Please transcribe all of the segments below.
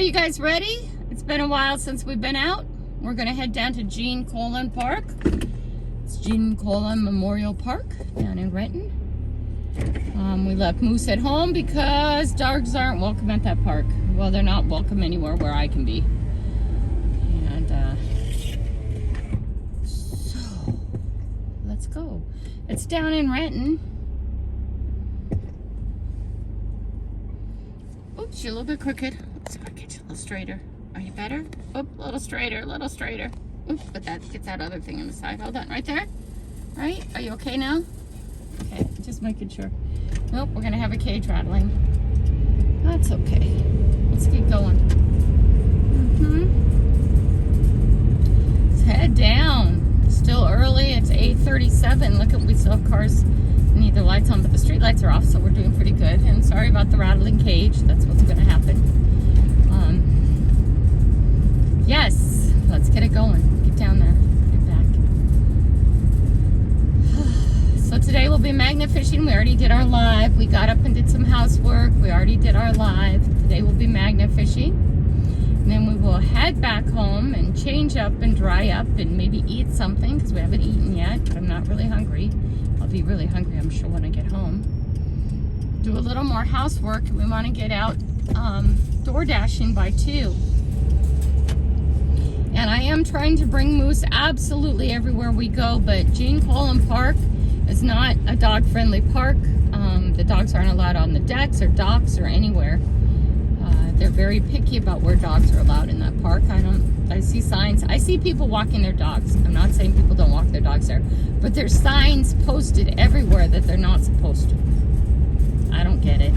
you guys ready? It's been a while since we've been out. We're gonna head down to Coulon Park. It's Coulon Memorial Park down in Renton. We left Moose at home because dogs aren't welcome at that park. Well, they're not welcome anywhere where I can be. And so let's go. It's down in Renton. Oops, you're a little bit crooked. Let's see if I get you a little straighter. Are you better? Oh, a little straighter, a little straighter. Oops, but that gets that other thing on the side. Hold on, right there. Right? Are you okay now? Okay, just making sure. Nope, we're gonna have a cage rattling. That's okay. Let's get going. Let's head down. Still early. It's 8:37. Look at, we still have cars. Need their lights on, but the street lights are off, so we're doing pretty good. And sorry about the rattling cage. That's what's gonna happen. Yes, let's get it going. Get down there. Get back. So today we'll be magnet fishing. We already did our live. We got up and did some housework. We already did our live. Today we'll be magnet fishing. And then we will head back home and change up and dry up and maybe eat something because we haven't eaten yet. But I'm not really hungry. I'll be really hungry, I'm sure, when I get home. Do a little more housework. We want to get out door dashing by 2. And I am trying to bring Moose absolutely everywhere we go, but Coulon Park is not a dog-friendly park. The dogs aren't allowed on the decks or docks or anywhere. They're very picky about where dogs are allowed in that park. I see signs. I see people walking their dogs. I'm not saying people don't walk their dogs there, but there's signs posted everywhere that they're not supposed to. I don't get it.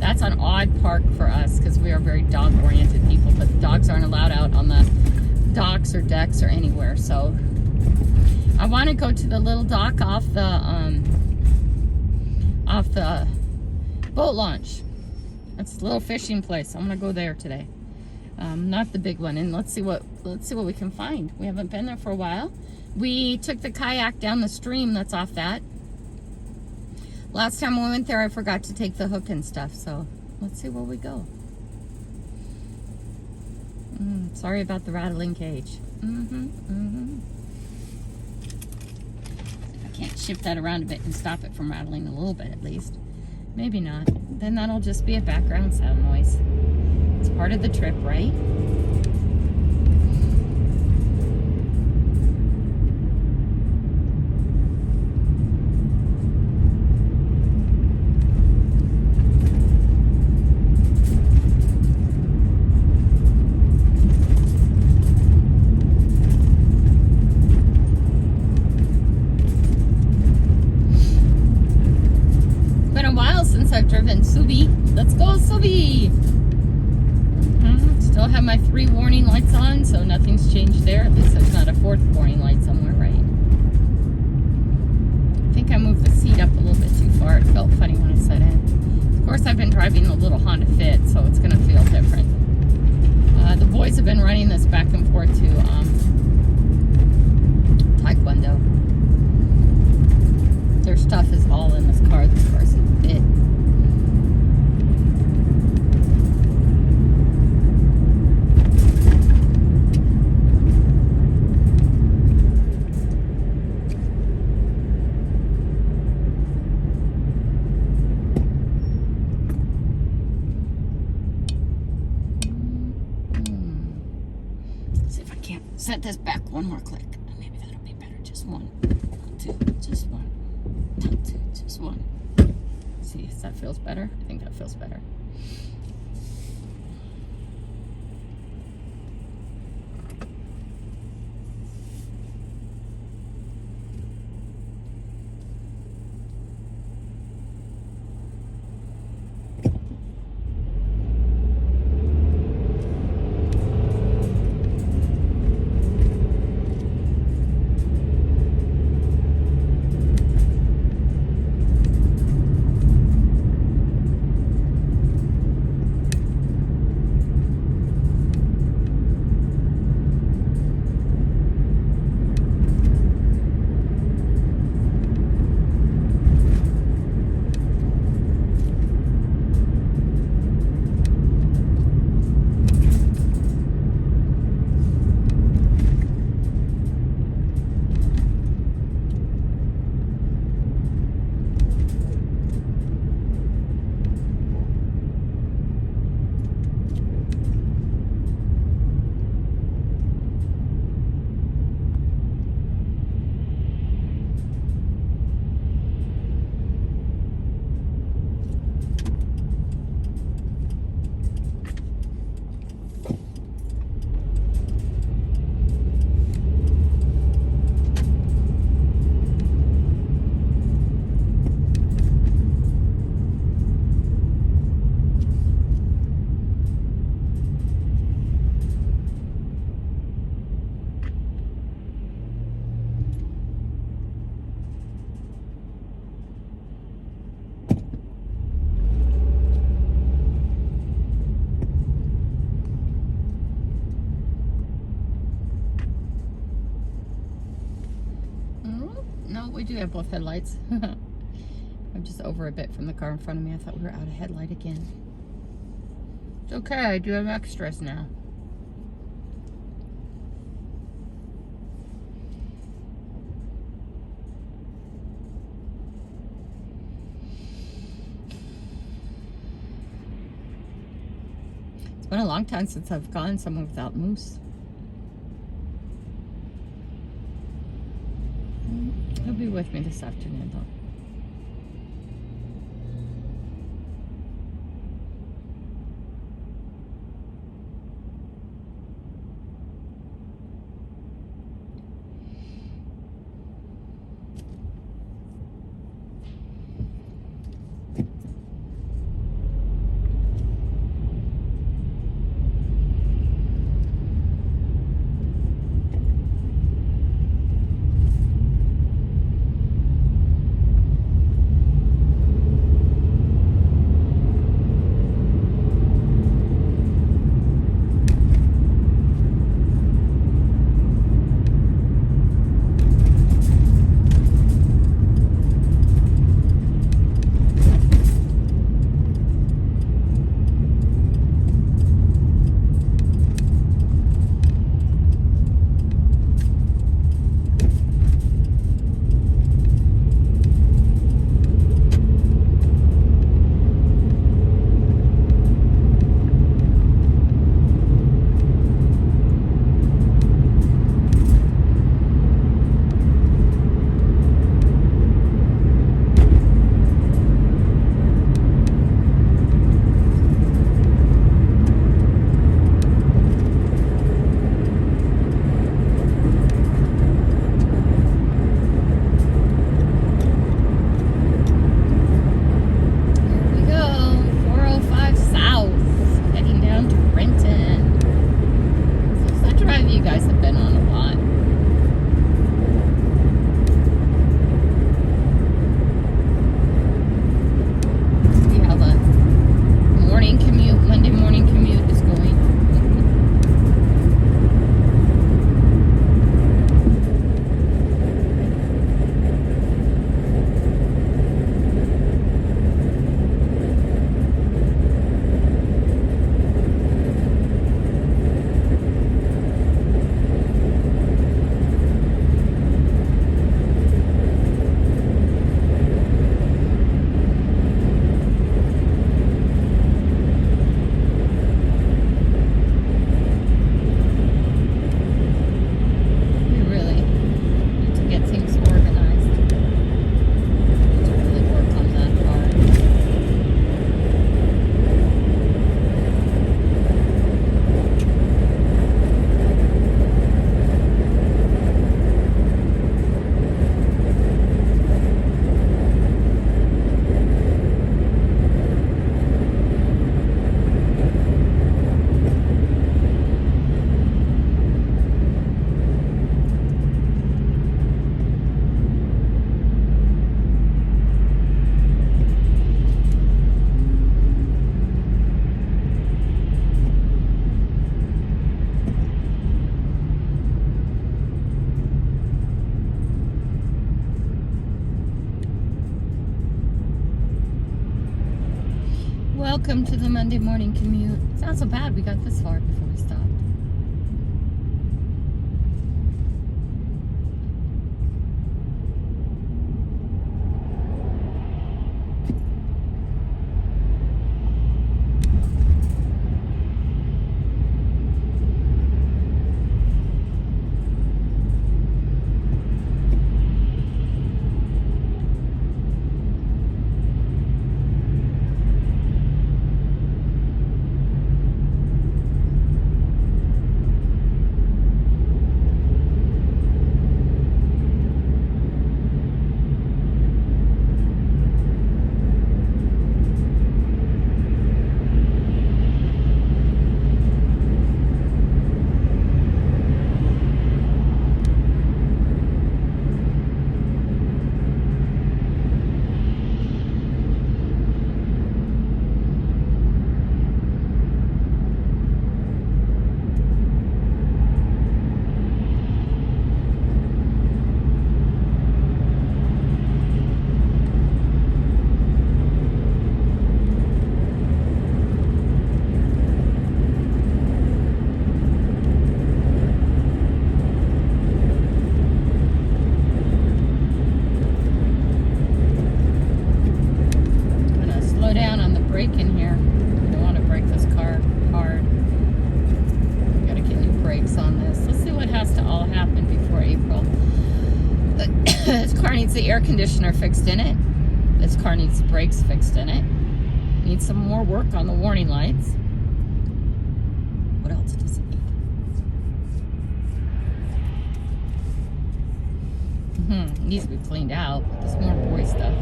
That's an odd park for us because we are very dog-oriented people, but the dogs aren't allowed out on the docks or decks or anywhere. So I want to go to the little dock off the boat launch. It's a little fishing place. I'm gonna go there today. Not the big one. And let's see what we can find. We haven't been there for a while. We took the kayak down the stream that's off that. Last time we went there, I forgot to take the hook and stuff. So let's see where we go. Sorry about the rattling cage. If I can't shift that around a bit and stop it from rattling a little bit at least. Maybe not. Then that'll just be a background sound noise. It's part of the trip, right? I've driven Subi. Let's go, Subi! Still have my 3 warning lights on, so nothing's changed there. At least there's not a 4th warning light somewhere, right? I think I moved the seat up a little bit too far. It felt funny when I sat in. Of course, I've been driving a little Honda Fit, so it's going to feel different. The boys have been running this back and forth to Taekwondo. Their stuff is all in this car. This car's a bit. Set this back one more click. Maybe that'll be better. Just one. Not 2. Just one. Not 2. Just one. See if that feels better. I think that feels better. No, we do have both headlights. I'm just over a bit from the car in front of me. I thought we were out of headlight again. It's okay, I do have extras now. It's been a long time since I've gone somewhere without Moose. He'll be with me this afternoon, though. Welcome to the Monday morning commute. It's not so bad. We got this far before we stopped. car needs the air conditioner fixed in it. This car needs the brakes fixed in it. Needs some more work on the warning lights. What else does it need? It needs to be cleaned out. There's more boy stuff.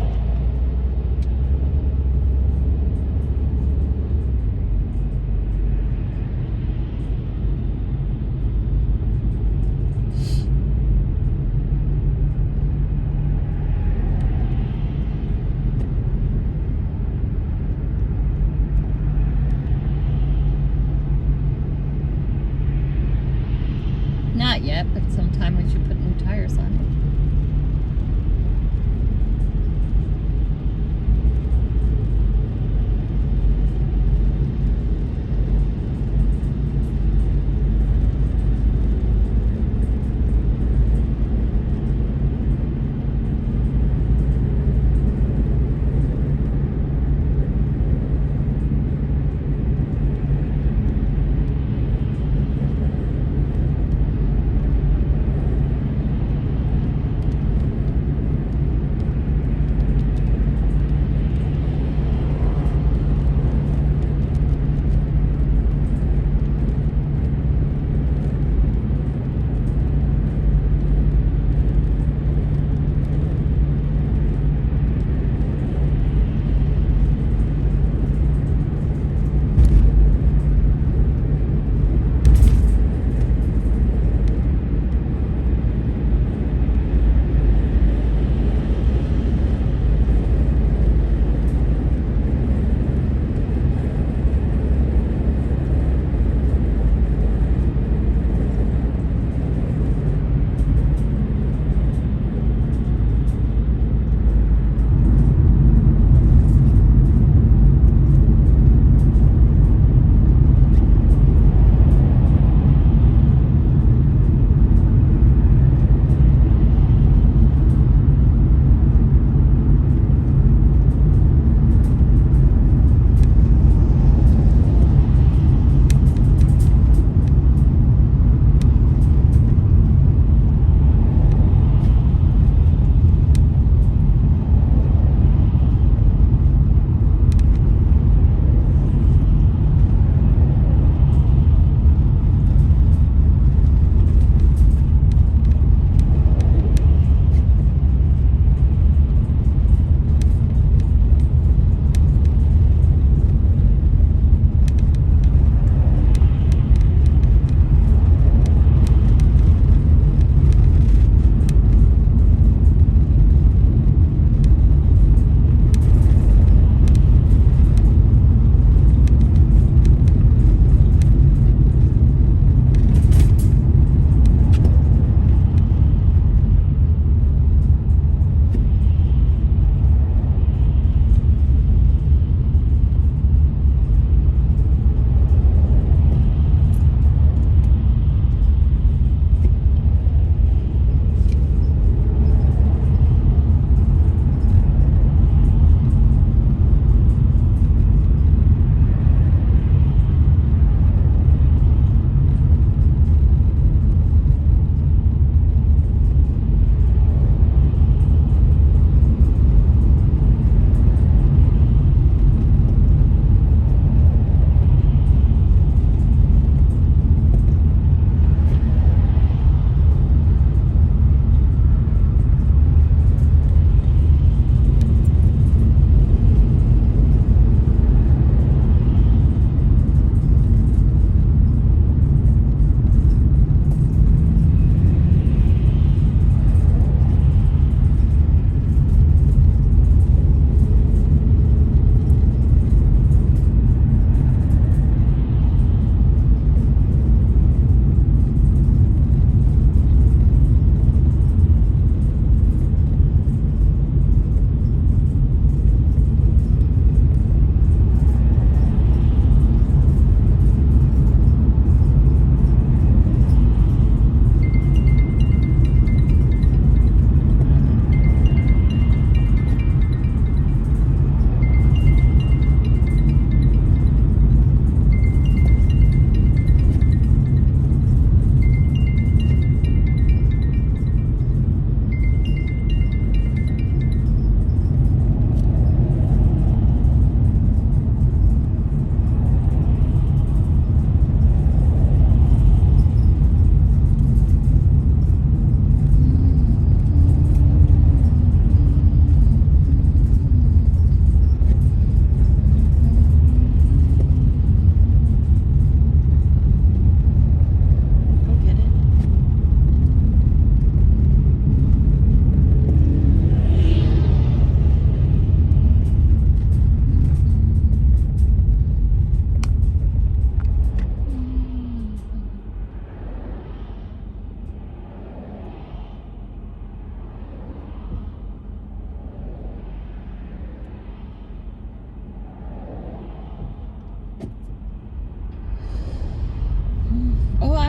Not yet, but sometime we should put new tires on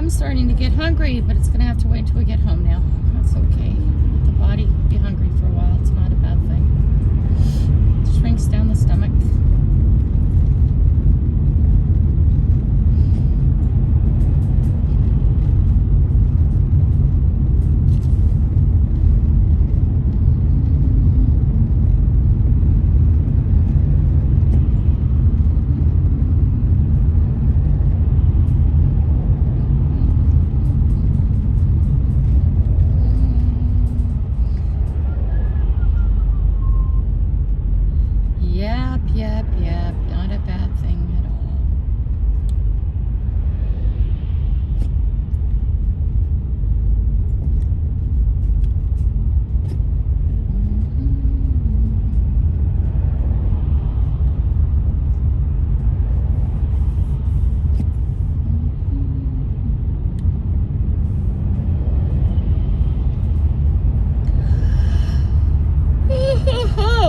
I'm starting to get hungry, but it's going to have to wait until we get home now. That's okay. The body be hungry for a while. It's not a bad thing. It shrinks down the stomach. Yep, not a bad thing at all.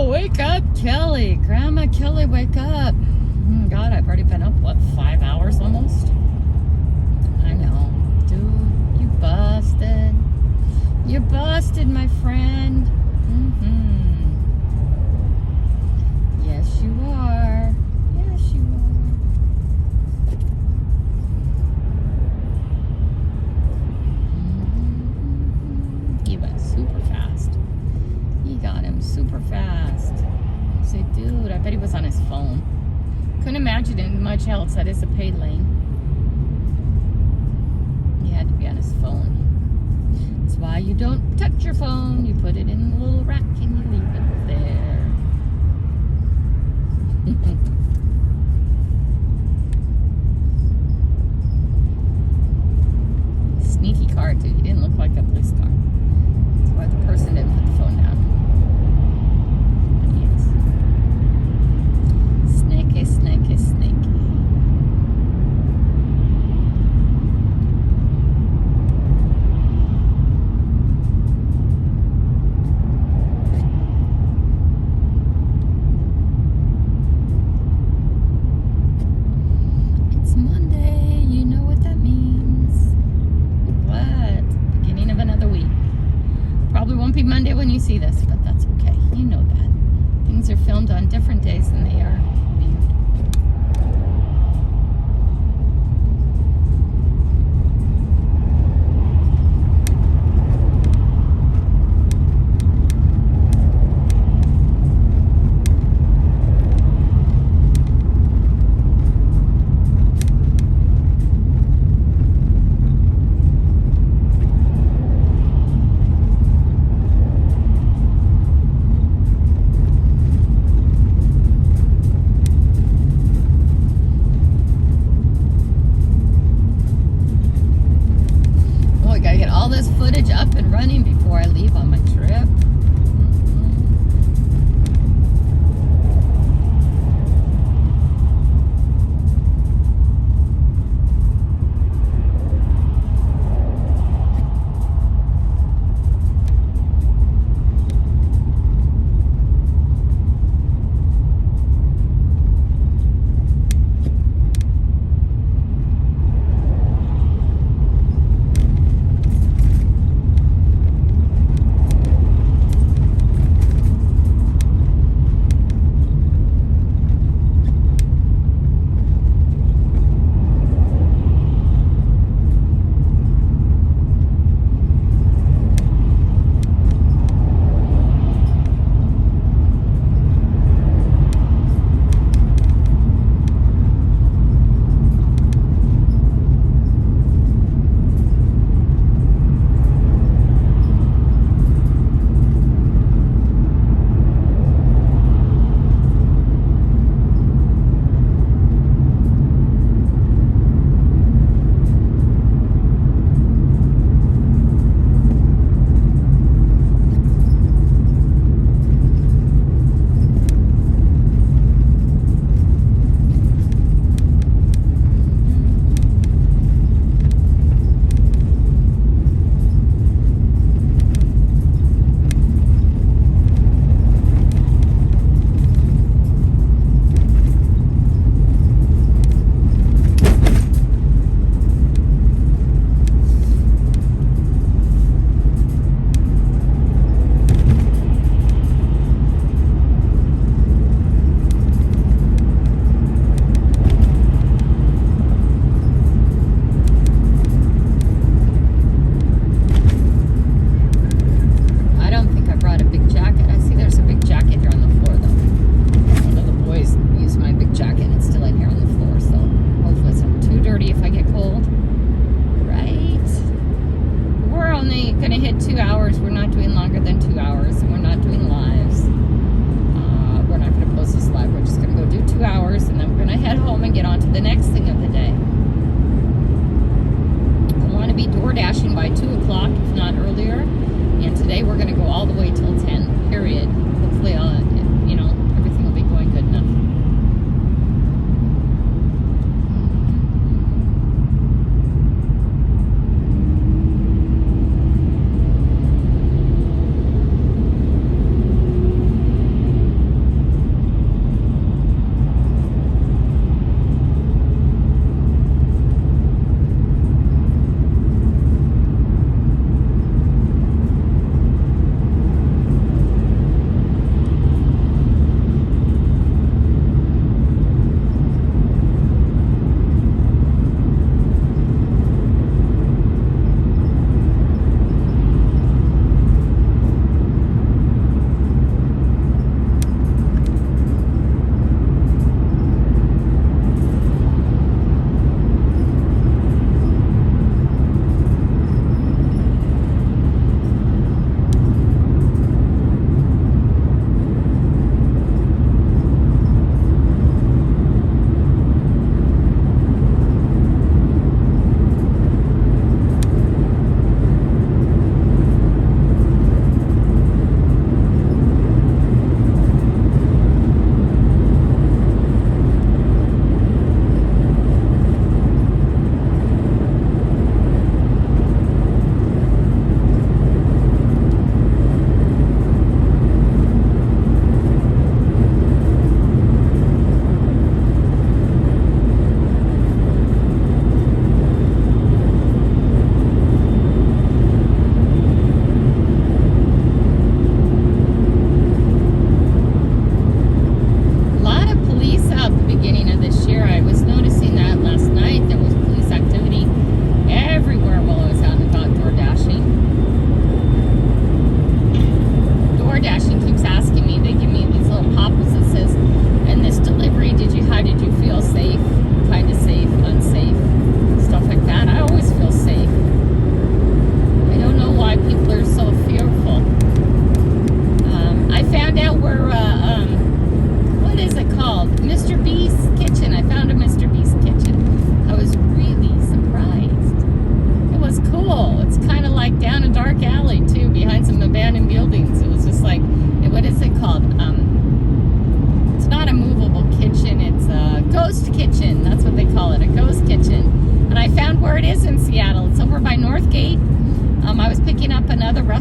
Wake up, Kelly. Grandma Kelly, wake up. God, I've already been up, what, 5 hours almost? I know. Dude, you busted. You busted, my friend. Yes, you are. Yes, you are. He went super fast. He got him super fast. I say, dude, I bet he was on his phone. Couldn't imagine it much else. That is a paid lane. He had to be on his phone. That's why you don't touch your phone. You put it in the little rack and you leave it there. Sneaky car, too. He didn't look like a police car. That's why the person didn't put the phone down. Snaky. It's Monday, you know what that means. What? Beginning of another week. Probably won't be Monday when you see this, but that's okay. You know that. Things are filmed on different days than they are.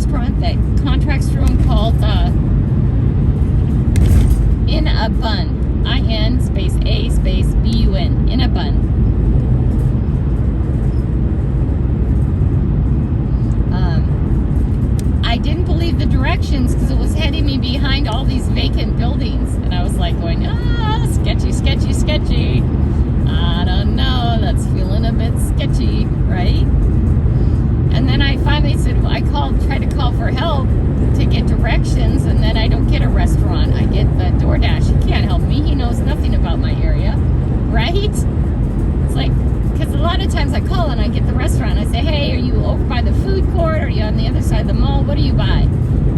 restaurant that contracts through them called In a Bun. IN space A space BUN. In a Bun. I didn't believe the directions because it was heading me behind all these vacant buildings. And I was like going, sketchy, sketchy, sketchy. I don't know, that's feeling a bit sketchy, right? And then I finally said, tried to call for help to get directions, and then I don't get a restaurant. I get the DoorDash. He can't help me. He knows nothing about my area, right? It's like, because a lot of times I call and I get the restaurant. I say, hey, are you over by the food court? Are you on the other side of the mall? What do you buy?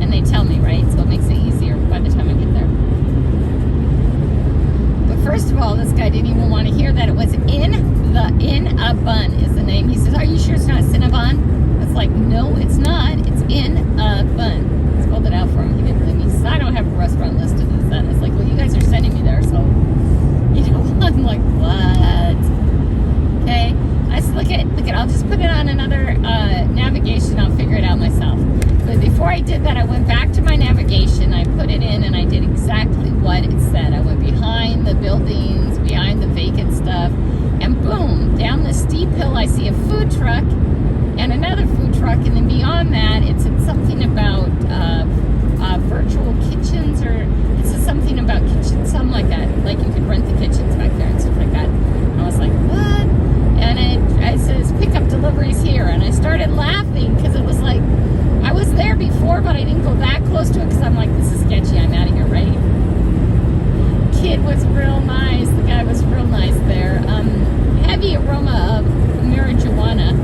And they tell me, right? So it makes it easier by the time I get there. But first of all, this guy didn't even want to hear that it was In a Bun is the name. He says, are you sure it's not Cinnabon? I was like, no, it's not. It's In a Bun. I spelled it out for him. He didn't believe me. He says, I don't have a restaurant listed as that. I was like, well, you guys are sending me there, so, I'm like, what? Okay, I said, look at, I'll just put it on another navigation. I'll figure it out myself. But before I did that, I went back to my navigation. I put it in, and I did exactly what it said. I went behind the buildings, behind the vacant stuff, and boom, down the steep hill, I see a food truck and another food truck, and then beyond that, it said something about virtual kitchens, or it said something about kitchens, something like that. Like you could rent the kitchens back there and stuff like that. And I was like, what? And it says pick up deliveries here, and I started laughing because it was like I was there before, but I didn't go that close to it because I'm like, this is sketchy. I'm out of here, right? Kid was real nice. The guy was real nice there. Heavy aroma of marijuana.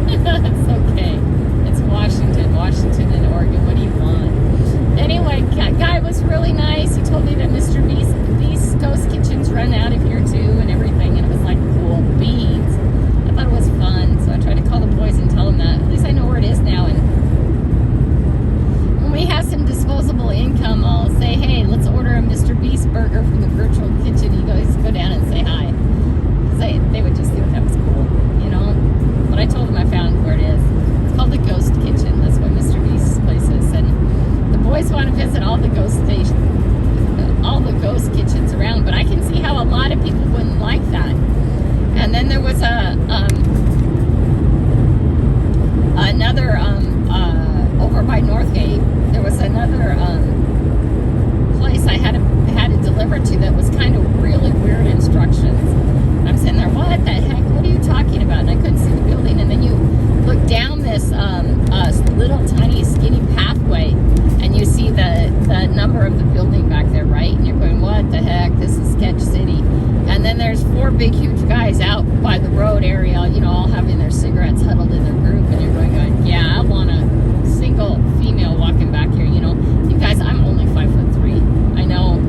It's okay. It's Washington and Oregon. What do you want? Anyway, guy was really nice. He told me that Mr. Beast's Ghost Kitchens run out of here too and everything, and it was like cool beans. I thought it was fun, so I tried to call the boys and tell them that. At least I know where it is now, and when we have some disposable income, I'll say, hey, let's order a Mr. Beast burger from the virtual kitchen. You guys go down and say hi. Because they would just think that was cool, But I told them I found where it is. It's called the Ghost Kitchen. That's what Mr. Beast's place is. And the boys want to visit all the ghost stations, all the ghost kitchens around, but I can see how a lot of people wouldn't like that. And then there was another over by Northgate. There was another place I had to deliver to that was kind of really weird instructions. I'm sitting there, what the heck? What are you talking about? And I couldn't see the building. And then you look down this little tiny skinny pathway, and you see the number of the building back there, right? And you're going, what the heck? This is Sketch City. And then there's 4 big, huge guys out by the road area, all having their cigarettes huddled in their group. And you're going, yeah, I want a single female walking back here. You guys, I'm only 5'3". I know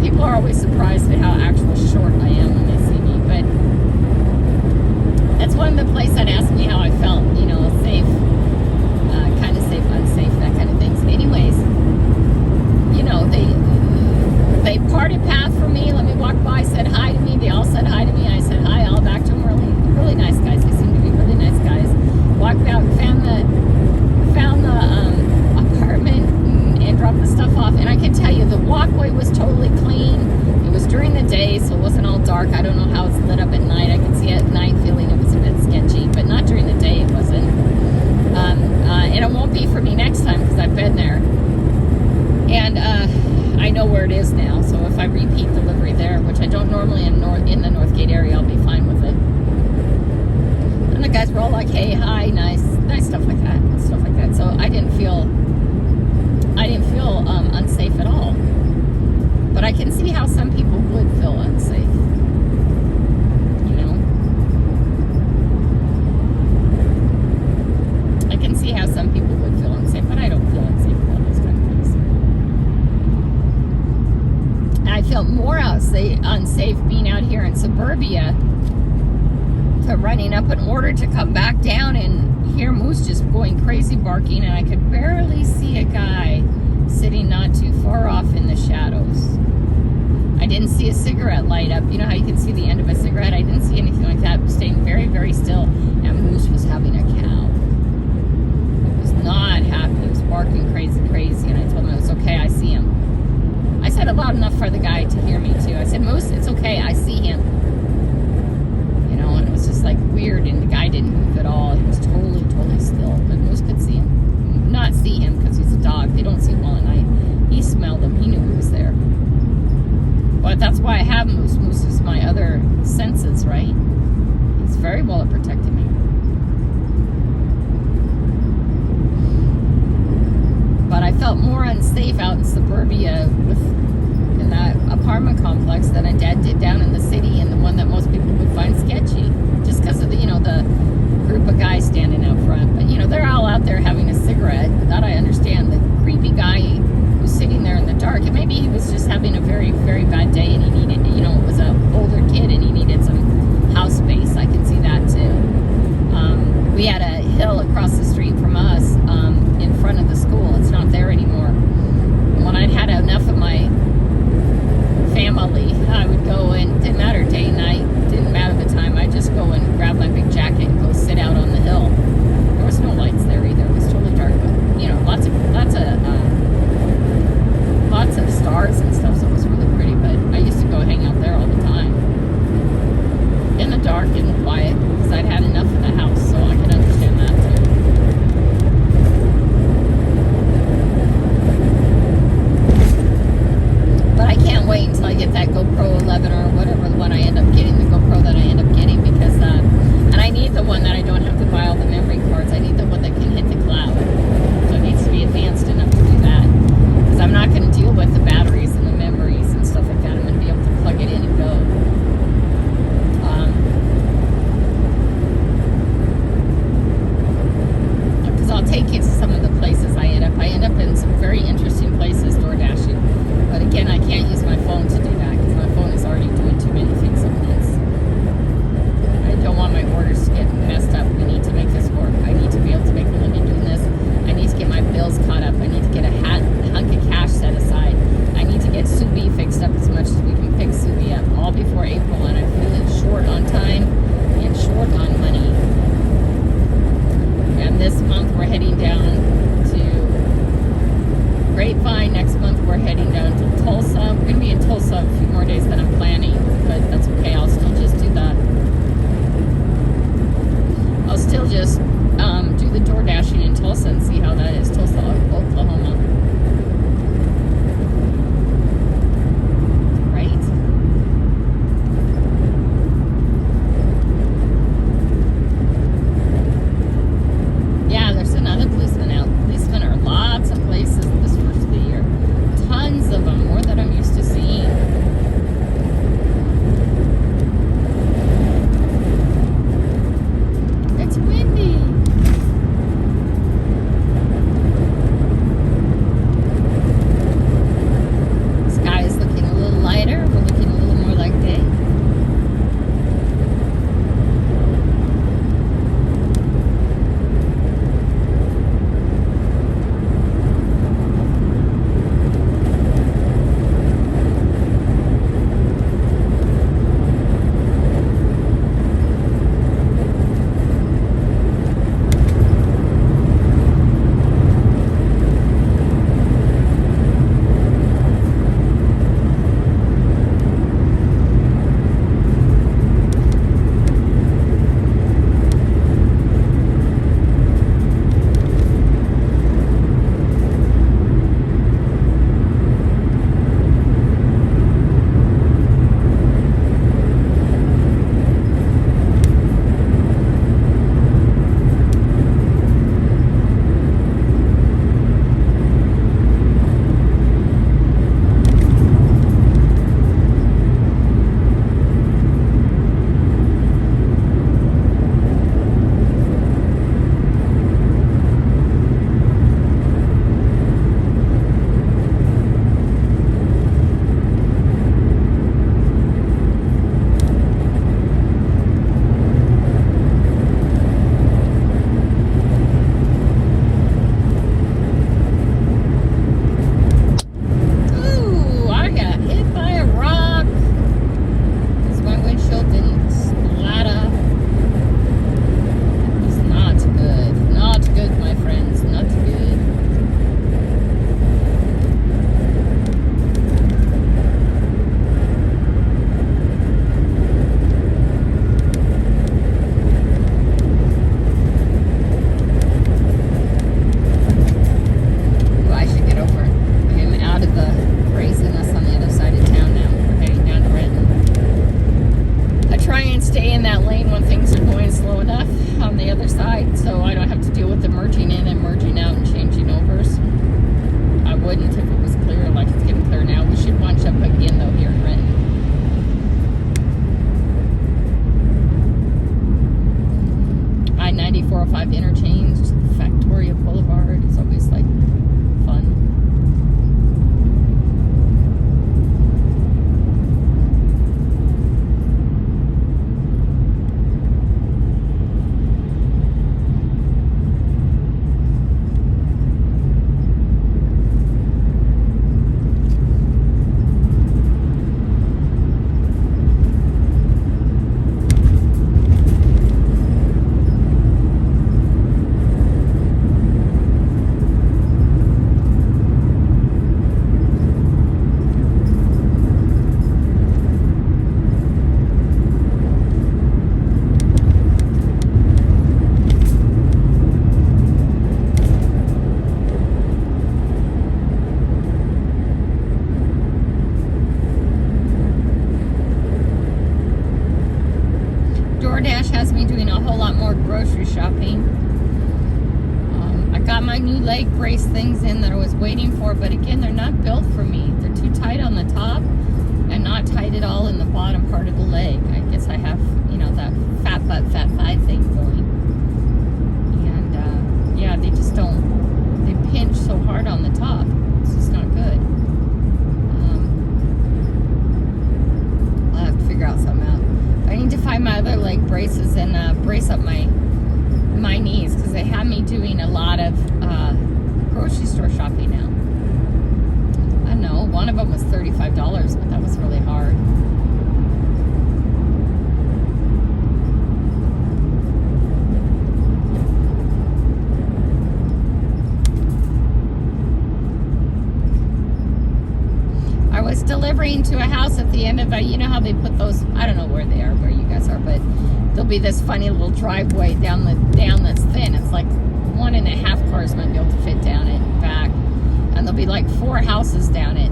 people are always surprised at how actual short I am when they see me, but that's one of the places that asked me how I felt, safe, kind of safe, unsafe, that kind of things. Anyways, they parted path for me, let me walk by, said hi to me, they all said hi to me, I said hi all back to them. Really, really nice guys. They seem to be really nice guys. Walked out, found the apartment and dropped the stuff off, and I can tell you the walkway was totally clean. It was during the day, so it wasn't all dark. I don't know how it's lit up at night. I could see at night feeling it was a bit sketchy, but not during the day. It wasn't. And it won't be for me next time because I've been there, and I know where it is now. So if I repeat delivery there, which I don't normally in the Northgate area, I'll be fine with it. And the guys were all like, "Hey, hi, nice stuff like that, and stuff like that." So I didn't feel unsafe at all. But I can see how some people would feel unsafe. I can see how some people would feel unsafe, but I don't feel unsafe about those kind of things. And I felt more unsafe being out here in suburbia, to running up in order to come back down and hear moose just going crazy barking, and I could barely see a guy sitting not too far off in the shadows. I didn't see a cigarette light up. You know how you can see the end of a cigarette? I didn't see anything like that. Staying very, very still. And moose was having a cow. It was not barking crazy, and I told him it was okay, I see him. I said it loud enough for the guy to hear me too. I said, Moose, it's okay, I see him. You know, and it was just like weird, and the guy didn't move at all. He was totally still, but Moose could see him. Not see him because he's a dog. They don't see him all at night. He smelled him. He knew he was there. But that's why I have Moose. Moose is my other senses, right? He's very well at protecting me. But I felt more unsafe out in suburbia in that apartment complex than I did down in the city, and the one that most people would find sketchy, just because of the, you know, the group of guys standing out front. But, you know, they're all out there having a cigarette. That I understand. The creepy guy who's sitting there in the dark, and maybe he was just having a very, very bad day, and he needed, you know, it was an older kid, and he needed some house space. I can see that too. We had a hill across the street from us in front of the school. It's not there anymore. And when I'd had enough of my family, I would go and, didn't matter day, night, didn't matter the time, I'd just go and grab my big jacket and go sit out on the hill. There was no lights there either. It was totally dark, but, you know, lots of stars and stuff, so it was really pretty. But I used to go hang out there all the time in the dark and quiet, because I'd had enough of the house, so I can understand that too. But I can't wait until I get that GoPro 11 or whatever one I end up getting, the GoPro that I end up getting, because and I need the one that I don't have to buy all the memory cards. I need the one that can hit the cloud. So it needs to be advanced enough to do that, because I'm not going to deal with the batteries and the memories and stuff like that. I'm going to be able to plug it in and go. Because I'll take you to some of the places I end up. I end up in some very interesting places door dashing. But again, I can't use my phone to do that, because my phone is already doing too many things at once. I don't want my orders to get messed up. We need to make this work. I need to be able to make a living doing this. I need to get my bills caught up. I need to get a hunk of cash set aside. I need to get Subi fixed up as much as we can fix Subi up, all before April. And I'm feeling short on time and short on money. And this month we're heading down to Grapevine. Next month we're heading down to Tulsa. We're going to be in Tulsa a few more days than I'm planning, but that's okay. I'll still just do the do the door dashing in Tulsa and see how that is. Tulsa, Oklahoma. Right? Yeah, there's another policeman out. Policemen are lots of places this first of the year. Tons of them, more than I'm used to seeing. It's windy. leg brace things in that I was waiting for, but again, they're not built for me. They're too tight on the top and not tight at all in the bottom part of the leg. I guess I have, that fat butt, fat thigh thing going. And yeah, they just don't, they pinch so hard on the top. It's just not good. I'll have to figure out something out. I need to find my other leg braces and brace up my knees, because they have me doing a lot of grocery store shopping now. I know, one of them was $35, but that was really hard. I was delivering to a house at the end of you know how they put those, I don't know where they are, where you guys are, but there'll be this funny little driveway down that's thin. It's like 1.5 cars might be able to fit down it back, and there'll be like 4 houses down it.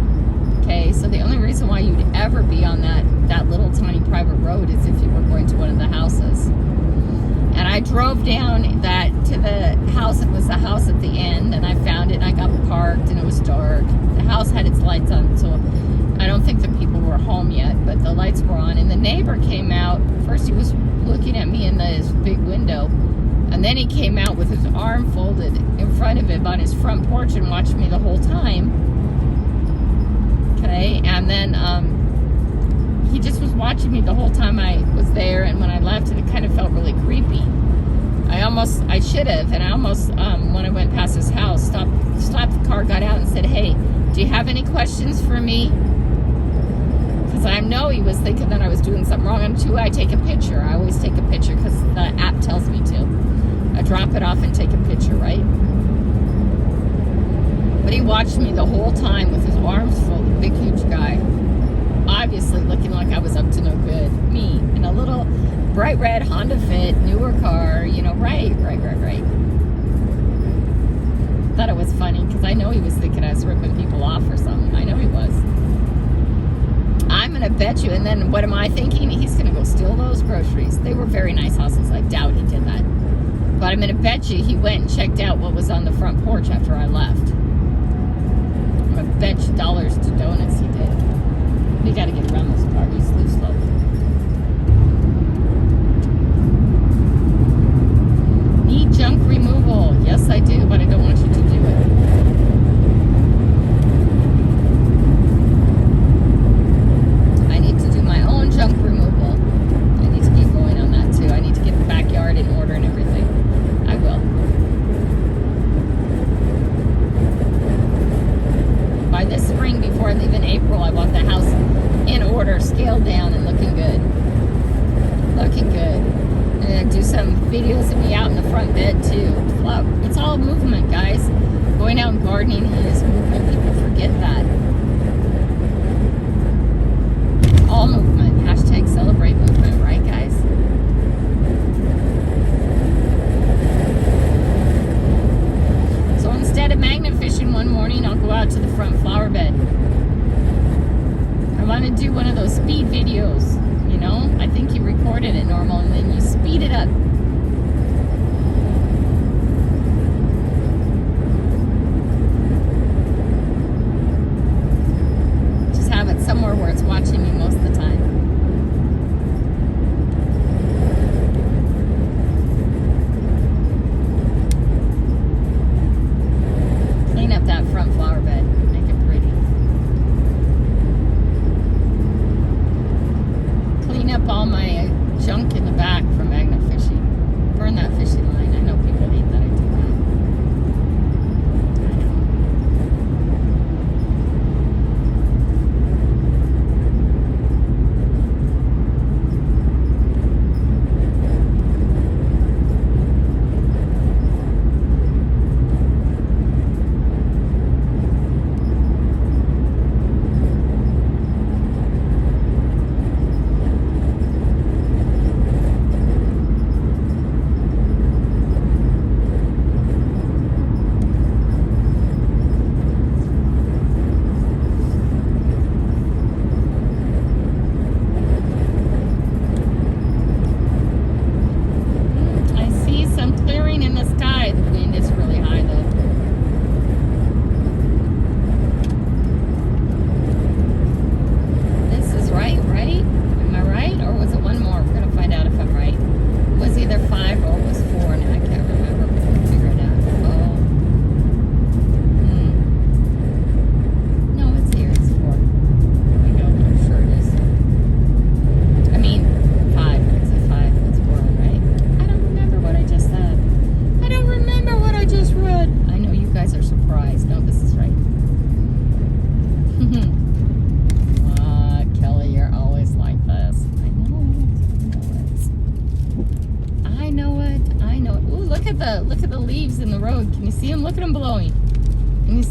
Okay, so the only reason why you'd ever be on that little tiny private road is if you were going to one of the houses. And I drove down to the house. It was the house at the end, and I found it, and I got parked, and it was dark. The house had its lights on, so I don't think the people were home yet, but the lights were on, and the neighbor came out. First he was looking at me in this big window, and then he came out with his arm folded in front of him on his front porch and watched me the whole time. Okay, and then he just was watching me the whole time I was there, and when I left, and it kind of felt really creepy. I should have, and I almost, when I went past his house, stopped the car, got out and said, "Hey, do you have any questions for me?" Because I know he was thinking that I was doing something wrong. And two, I take a picture. I always take a picture because the app tells me to. I drop it off and take a picture, right? But he watched me the whole time with his arms full, big, huge guy. Obviously looking like I was up to no good. Me, in a little bright red Honda Fit, newer car, right. Thought it was funny because I know he was thinking I was ripping people off or something. I know he was. I'm going to bet you, and then what am I thinking? He's going to go steal those groceries. They were very nice houses. I doubt he did that. But I'm going to bet you he went and checked out what was on the front porch after I left. I'm going to bet you dollars to donuts he did. We got to get around this car. He's too slow. Need junk removal. Yes, I do, but I don't want you to do it. I need to do my own junk removal. I need to keep going on that too. I need to get the backyard in order and everything. I will. By this spring, before I leave in April, I want the house in order, scaled down, and looking good. Looking good. And do some videos of me out in the front bed too. It's all movement, guys. Going out and gardening is movement. People forget that. All movement. Hashtag celebrate movement, right, guys? So instead of magnet fishing one morning, I'll go out to the front flower bed. I want to do one of those speed videos. I think you recorded it normal and then you speed it up. Just have it somewhere where it's watching me most of the time. Clean up that front flower bed. Make it pretty. Clean up all my junk in the back from magnet fishing.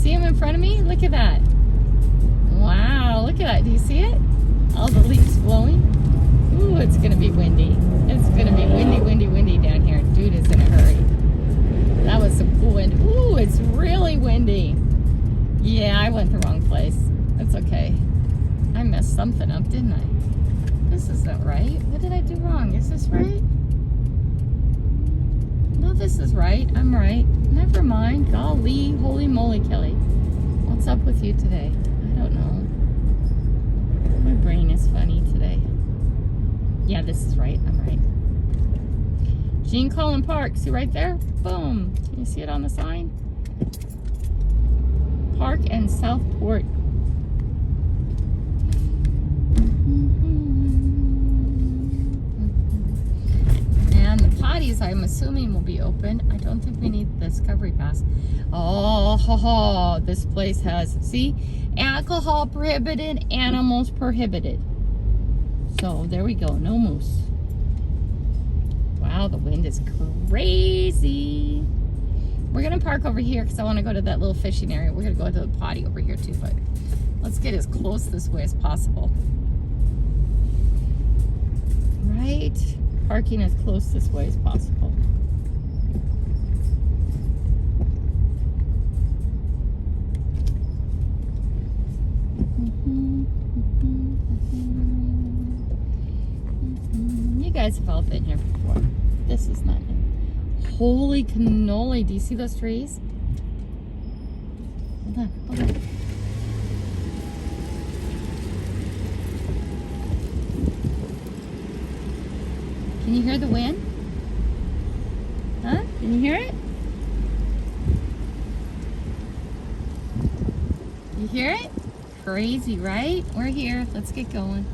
see him in front of me? Look at that. Wow, look at that. Do you see it? All the leaves blowing. Ooh, it's gonna be windy. It's gonna be windy, windy, windy down here. Dude is in a hurry. That was some cool wind. Ooh, it's really windy. Yeah, I went the wrong place. That's okay. I messed something up, didn't I? This isn't right. What did I do wrong? Is this right? No, this is right. I'm right. Never mind. Golly, holy moly, Kelly. What's up with you today? I don't know. My brain is funny today. Yeah, this is right. I'm right. Jean Coulon Park. See right there? Boom. Can you see it on the sign? Park and Southport. And the potties, I'm assuming, will be open. I don't think we need the Discovery Pass. Oh, ho, ho. This place has, see, alcohol prohibited, animals prohibited. So there we go. No moose. Wow, the wind is crazy. We're going to park over here because I want to go to that little fishing area. We're going to go to the potty over here too, but let's get as close this way as possible. Right? Parking as close this way as possible. You guys have all been here before. This is not new. Holy cannoli. Do you see those trees? Hold on, hold on. Can you hear the wind? Huh? Can you hear it? You hear it? Crazy, right? We're here. Let's get going.